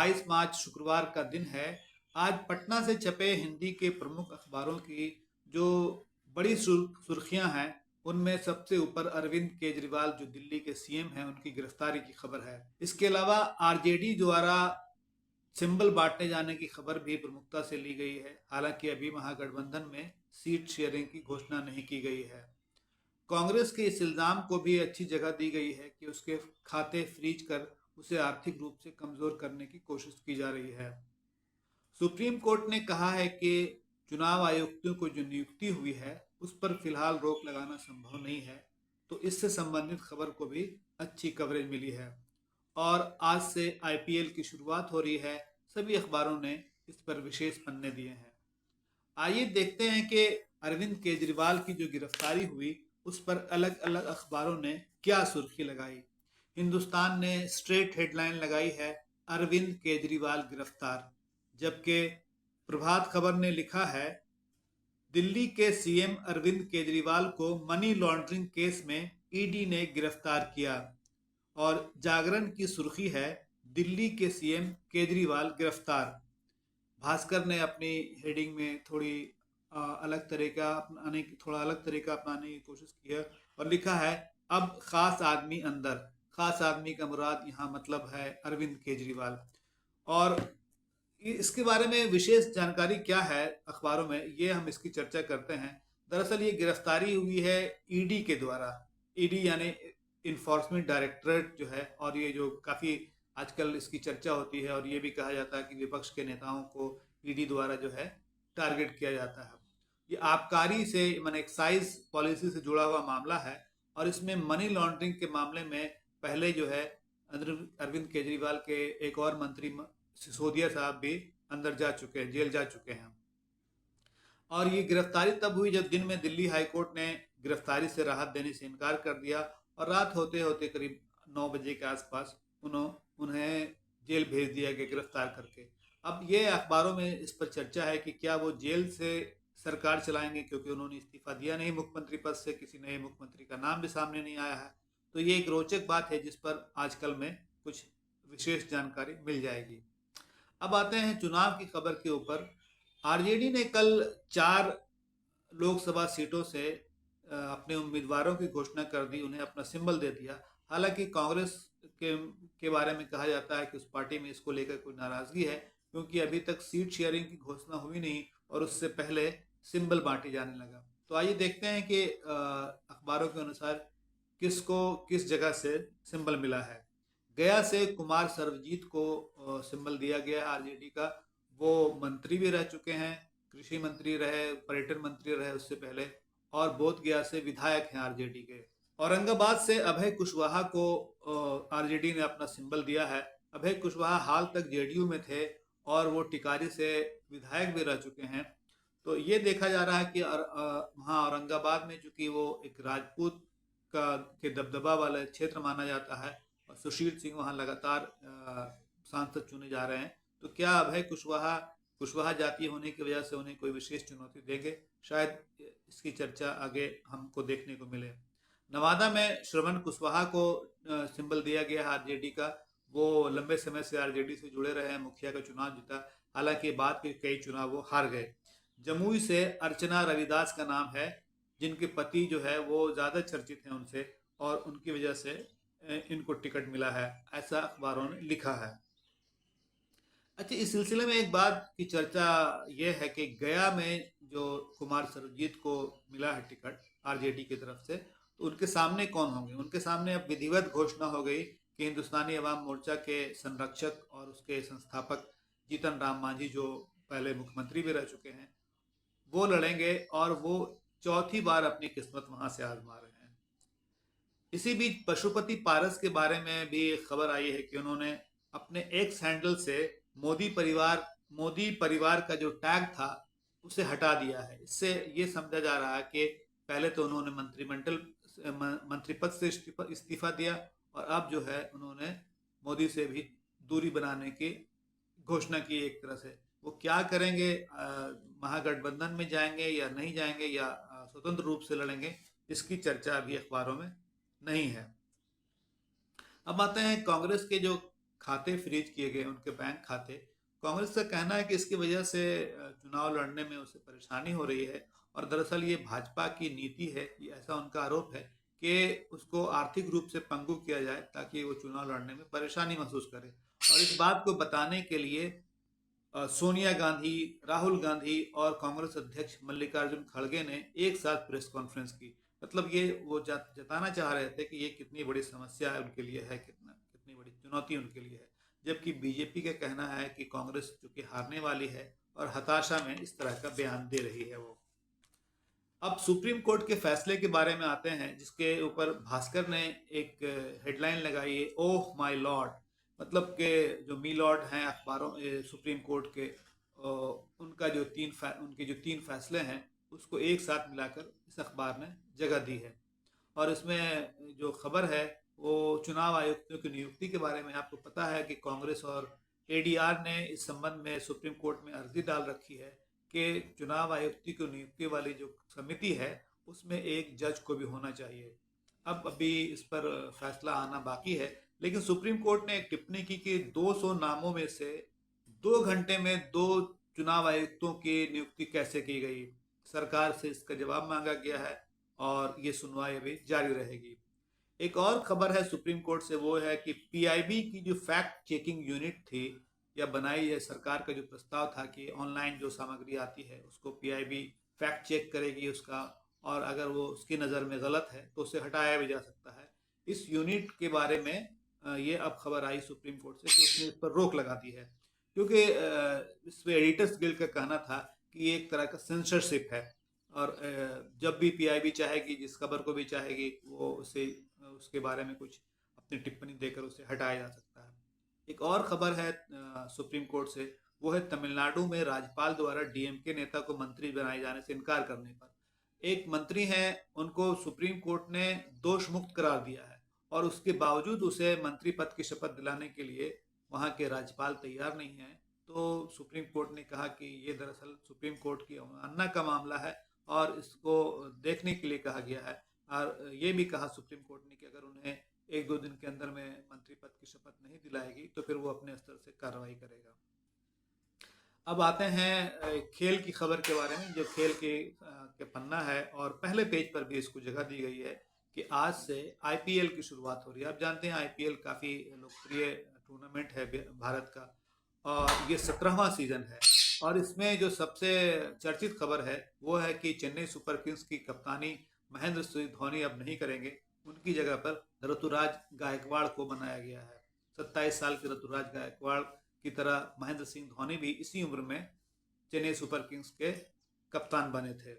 22 मार्च शुक्रवार का दिन है। आज पटना से छपे हिंदी के प्रमुख अखबारों की जो बड़ी सुर्खियां हैं, उनमें सबसे ऊपर अरविंद केजरीवाल जो दिल्ली के सीएम हैं, उनकी गिरफ्तारी की खबर है। इसके अलावा आरजेडी द्वारा सिंबल बांटने जाने की खबर भी प्रमुखता से ली गई है। हालांकि अभी महागठबंधन में सीट शेयरिंग की घोषणा नहीं की गई है। कांग्रेस के इस इल्जाम को भी अच्छी जगह दी गई है कि उसके खाते फ्रीज कर उसे आर्थिक रूप से कमजोर करने की कोशिश की जा रही है। सुप्रीम कोर्ट ने कहा है कि चुनाव आयुक्तों को जो नियुक्ति हुई है उस पर फिलहाल रोक लगाना संभव नहीं है। तो इससे संबंधित खबर को भी अच्छी कवरेज मिली है। और आज से आईपीएल की शुरुआत हो रही है। सभी अखबारों ने इस पर विशेष पन्ने दिए हैं। आइए देखते हैं कि अरविंद केजरीवाल की जो गिरफ्तारी हुई उस पर अलग अलग अखबारों ने क्या सुर्खी लगाई। हिंदुस्तान ने स्ट्रेट हेडलाइन लगाई है, अरविंद केजरीवाल गिरफ्तार। जबकि प्रभात खबर ने लिखा है, दिल्ली के सीएम अरविंद केजरीवाल को मनी लॉन्ड्रिंग केस में ईडी ने गिरफ्तार किया। और जागरण की सुर्खी है, दिल्ली के सीएम केजरीवाल गिरफ्तार। भास्कर ने अपनी हेडिंग में थोड़ा अलग तरीका अपनाने की कोशिश की है और लिखा है, अब खास आदमी अंदर। खास आदमी का मुराद यहाँ मतलब है अरविंद केजरीवाल। और इसके बारे में विशेष जानकारी क्या है अखबारों में, ये हम इसकी चर्चा करते हैं। दरअसल ये गिरफ्तारी हुई है ईडी के द्वारा। ईडी यानी इन्फोर्समेंट डायरेक्टरेट जो है, और ये जो काफ़ी आजकल इसकी चर्चा होती है और ये भी कहा जाता है कि विपक्ष के नेताओं को ईडी द्वारा जो है टारगेट किया जाता है। ये आबकारी से माने एक्साइज पॉलिसी से जुड़ा हुआ मामला है। और इसमें मनी लॉन्ड्रिंग के मामले में पहले जो है अरविंद केजरीवाल के एक और मंत्री सिसोदिया साहब भी अंदर जा चुके हैं, जेल जा चुके हैं। और ये गिरफ्तारी तब हुई जब दिन में दिल्ली हाईकोर्ट ने गिरफ्तारी से राहत देने से इनकार कर दिया और रात होते होते करीब 9 बजे के आसपास उन्हें जेल भेज दिया गया गिरफ्तार करके। अब ये अखबारों में इस पर चर्चा है कि क्या वो जेल से सरकार चलाएंगे, क्योंकि उन्होंने इस्तीफा दिया नहीं मुख्यमंत्री पद से, किसी नए मुख्यमंत्री का नाम भी सामने नहीं आया है। तो ये एक रोचक बात है जिस पर आजकल में कुछ विशेष जानकारी मिल जाएगी। अब आते हैं चुनाव की खबर के ऊपर। आरजेडी ने कल 4 लोकसभा सीटों से अपने उम्मीदवारों की घोषणा कर दी, उन्हें अपना सिंबल दे दिया। हालांकि कांग्रेस के बारे में कहा जाता है कि उस पार्टी में इसको लेकर कोई नाराजगी है, क्योंकि अभी तक सीट शेयरिंग की घोषणा हुई नहीं और उससे पहले सिंबल बांटे जाने लगा। तो आइए देखते हैं कि अखबारों के अनुसार किसको किस जगह से सिंबल मिला है। गया से कुमार सर्वजीत को सिंबल दिया गया है आरजेडी का। वो मंत्री भी रह चुके हैं, कृषि मंत्री रहे, पर्यटन मंत्री रहे उससे पहले, और बोध गया से विधायक हैं आरजेडी के। औरंगाबाद से अभय कुशवाहा को आरजेडी ने अपना सिंबल दिया है। अभय कुशवाहा हाल तक जेडीयू में थे और वो टिकारी से विधायक भी रह चुके हैं। तो ये देखा जा रहा है कि वहाँ औरंगाबाद में चूंकि वो एक राजपूत के दबदबा वाला क्षेत्र माना जाता है और सुशील सिंह वहाँ लगातार सांसद चुने जा रहे हैं, तो क्या अभय कुशवाहा जाति होने की वजह से उन्हें कोई विशेष चुनौती देंगे? शायद इसकी चर्चा आगे हमको देखने को मिले। नवादा में श्रवण कुशवाहा को सिंबल दिया गया है आरजेडी का। वो लंबे समय से आरजेडी से जुड़े रहे हैं, मुखिया का चुनाव जीता, हालांकि बाद के कई चुनाव वो हार गए। जमुई से अर्चना रविदास का नाम है, जिनके पति जो है वो ज़्यादा चर्चित हैं उनसे, और उनकी वजह से इनको टिकट मिला है, ऐसा अखबारों ने लिखा है। अच्छा, इस सिलसिले में एक बात की चर्चा ये है कि गया में जो कुमार सर्वजीत को मिला है टिकट आरजेडी की तरफ से, तो उनके सामने कौन होंगे? उनके सामने अब विधिवत घोषणा हो गई कि हिंदुस्तानी अवाम मोर्चा के संरक्षक और उसके संस्थापक जीतन राम मांझी, जो पहले मुख्यमंत्री भी रह चुके हैं, वो लड़ेंगे और वो चौथी बार अपनी किस्मत वहां से आजमा रहे हैं। इसी बीच पशुपति पारस के बारे में भी खबर आई है कि उन्होंने अपने एक्स हैंडल से मोदी परिवार का जो टैग था उसे हटा दिया है। इससे ये समझा जा रहा है कि पहले तो उन्होंने मंत्री पद से इस्तीफा दिया और अब जो है उन्होंने मोदी से भी दूरी बनाने की घोषणा की। एक तरह से वो क्या करेंगे, महागठबंधन में जाएंगे या नहीं जाएंगे, या स्वतंत्र रूप से लड़ेंगे, इसकी चर्चा अभी अखबारों में नहीं है। अब आते हैं कांग्रेस के जो खाते फ्रीज किए गए, उनके बैंक खाते। कांग्रेस का कहना है कि इसकी वजह से चुनाव लड़ने में उसे परेशानी हो रही है, और दरअसल ये भाजपा की नीति है, ये ऐसा उनका आरोप है कि उसको आर्थिक रूप से पंगु किया जाए ताकि वो चुनाव लड़ने में परेशानी महसूस करे। और इस बात को बताने के लिए सोनिया गांधी, राहुल गांधी और कांग्रेस अध्यक्ष मल्लिकार्जुन खड़गे ने एक साथ प्रेस कॉन्फ्रेंस की। मतलब ये वो जताना चाह रहे थे कि ये कितनी बड़ी समस्या है उनके लिए, है कितनी बड़ी चुनौती उनके लिए है। जबकि बीजेपी का कहना है कि कांग्रेस चूंकि हारने वाली है और हताशा में इस तरह का बयान दे रही है वो। अब सुप्रीम कोर्ट के फैसले के बारे में आते हैं, जिसके ऊपर भास्कर ने एक हेडलाइन लगाई है, ओह माय लॉर्ड। मतलब के जो मी लॉर्ड हैं अखबारों सुप्रीम कोर्ट के, उनका जो उनके जो 3 फैसले हैं उसको एक साथ मिलाकर इस अखबार ने जगह दी है। और इसमें जो खबर है वो चुनाव आयुक्तों की नियुक्ति के बारे में। आपको पता है कि कांग्रेस और एडीआर ने इस संबंध में सुप्रीम कोर्ट में अर्जी डाल रखी है कि चुनाव आयुक्त की नियुक्ति वाली जो समिति है उसमें एक जज को भी होना चाहिए। अब अभी इस पर फैसला आना बाकी है, लेकिन सुप्रीम कोर्ट ने एक टिप्पणी की कि 200 नामों में से 2 घंटे में 2 चुनाव आयुक्तों की नियुक्ति कैसे की गई। सरकार से इसका जवाब मांगा गया है और ये सुनवाई अभी जारी रहेगी। एक और खबर है सुप्रीम कोर्ट से, वो है कि पीआईबी की जो फैक्ट चेकिंग यूनिट थी या बनाई है, सरकार का जो प्रस्ताव था कि ऑनलाइन जो सामग्री आती है उसको पीआईबी फैक्ट चेक करेगी उसका, और अगर वो उसकी नज़र में गलत है तो उसे हटाया भी जा सकता है। इस यूनिट के बारे में ये अब खबर आई सुप्रीम कोर्ट से कि उसने इस पर रोक लगा दी है, क्योंकि इस पर एडिटर्स गिल्ड का कहना था कि ये एक तरह का सेंसरशिप है, और जब भी पीआईबी चाहेगी, जिस खबर को भी चाहेगी, वो उसे उसके बारे में कुछ अपनी टिप्पणी देकर उसे हटाया जा सकता है। एक और खबर है सुप्रीम कोर्ट से, वो है तमिलनाडु में राज्यपाल द्वारा डीएमके नेता को मंत्री बनाए जाने से इनकार करने पर। एक मंत्री हैं, उनको सुप्रीम कोर्ट ने दोष मुक्त करार दिया है, और उसके बावजूद उसे मंत्री पद की शपथ दिलाने के लिए वहाँ के राज्यपाल तैयार नहीं हैं। तो सुप्रीम कोर्ट ने कहा कि ये दरअसल सुप्रीम कोर्ट की अवमानना का मामला है और इसको देखने के लिए कहा गया है। और ये भी कहा सुप्रीम कोर्ट ने कि अगर उन्हें 1-2 दिन के अंदर में मंत्री पद की शपथ नहीं दिलाएगी तो फिर वो अपने स्तर से कार्रवाई करेगा। अब आते हैं खेल की खबर के बारे में, जो खेल के पन्ना है और पहले पेज पर भी इसको जगह दी गई है कि आज से आईपीएल की शुरुआत हो रही है। आप जानते हैं आईपीएल काफ़ी लोकप्रिय टूर्नामेंट है भारत का, और ये 17वां सीजन है। और इसमें जो सबसे चर्चित खबर है वो है कि चेन्नई सुपर किंग्स की कप्तानी महेंद्र सिंह धोनी अब नहीं करेंगे। उनकी जगह पर ऋतुराज गायकवाड़ को बनाया गया है। 27 साल के ऋतुराज गायकवाड़ की तरह महेंद्र सिंह धोनी भी इसी उम्र में चेन्नई सुपर किंग्स के कप्तान बने थे।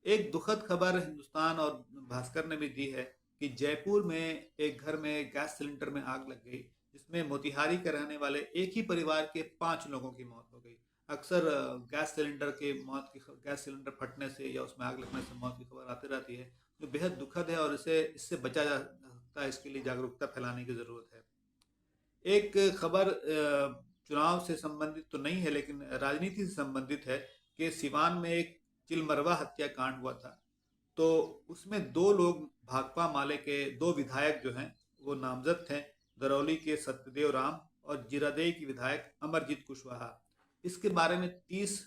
एक दुखद खबर हिंदुस्तान और भास्कर ने भी दी है कि जयपुर में एक घर में गैस सिलेंडर में आग लग गई, जिसमें मोतिहारी के रहने वाले एक ही परिवार के 5 लोगों की मौत हो गई। अक्सर गैस सिलेंडर फटने से या उसमें आग लगने से मौत की खबर आती रहती है, जो बेहद दुखद है, और इससे बचा जा सकता है। इसके लिए जागरूकता फैलाने की ज़रूरत है। एक खबर चुनाव से संबंधित तो नहीं है, लेकिन राजनीति से संबंधित है कि सिवान में एक चिलमरवा हत्याकांड हुआ था। तो उसमें 2 लोग, भाकपा माले के 2 विधायक जो हैं वो नामजद थे, दरौली के सत्यदेव राम और जीरादेई की विधायक अमरजीत कुशवाहा। इसके बारे में 30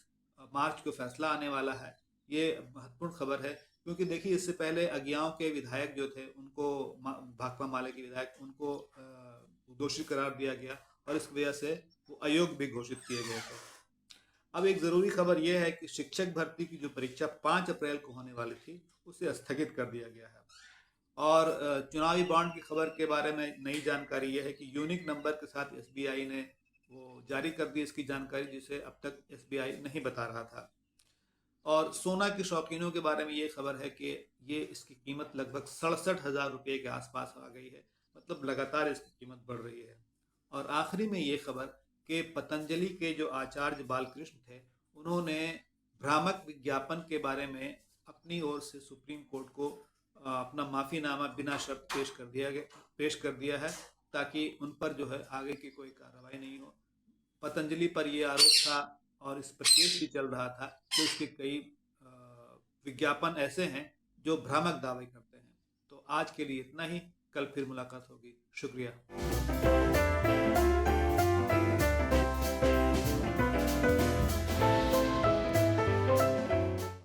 मार्च को फैसला आने वाला है। ये महत्वपूर्ण खबर है, क्योंकि देखिए इससे पहले अगियाओं के विधायक जो थे उनको, भाकपा माले के विधायक, उनको दोषी करार दिया गया और इस वजह से वो अयोग्य भी घोषित किए गए थे। अब एक ज़रूरी खबर यह है कि शिक्षक भर्ती की जो परीक्षा 5 अप्रैल को होने वाली थी उसे स्थगित कर दिया गया है। और चुनावी बॉन्ड की खबर के बारे में नई जानकारी यह है कि यूनिक नंबर के साथ एसबीआई ने वो जारी कर दी इसकी जानकारी, जिसे अब तक एसबीआई नहीं बता रहा था। और सोना के शौकीनों के बारे में ये खबर है कि ये इसकी कीमत लगभग 67,000 रुपये के आसपास आ गई है। मतलब लगातार इसकी कीमत बढ़ रही है। और आखिरी में ये खबर कि पतंजलि के जो आचार्य बालकृष्ण थे, उन्होंने भ्रामक विज्ञापन के बारे में अपनी ओर से सुप्रीम कोर्ट को अपना माफ़ीनामा बिना शर्त पेश कर दिया है, ताकि उन पर जो है आगे की कोई कार्रवाई नहीं हो। पतंजलि पर ये आरोप था और इस पर केस भी चल रहा था कि उसके कई विज्ञापन ऐसे हैं जो भ्रामक दावे करते हैं। तो आज के लिए इतना ही, कल फिर मुलाकात होगी। शुक्रिया।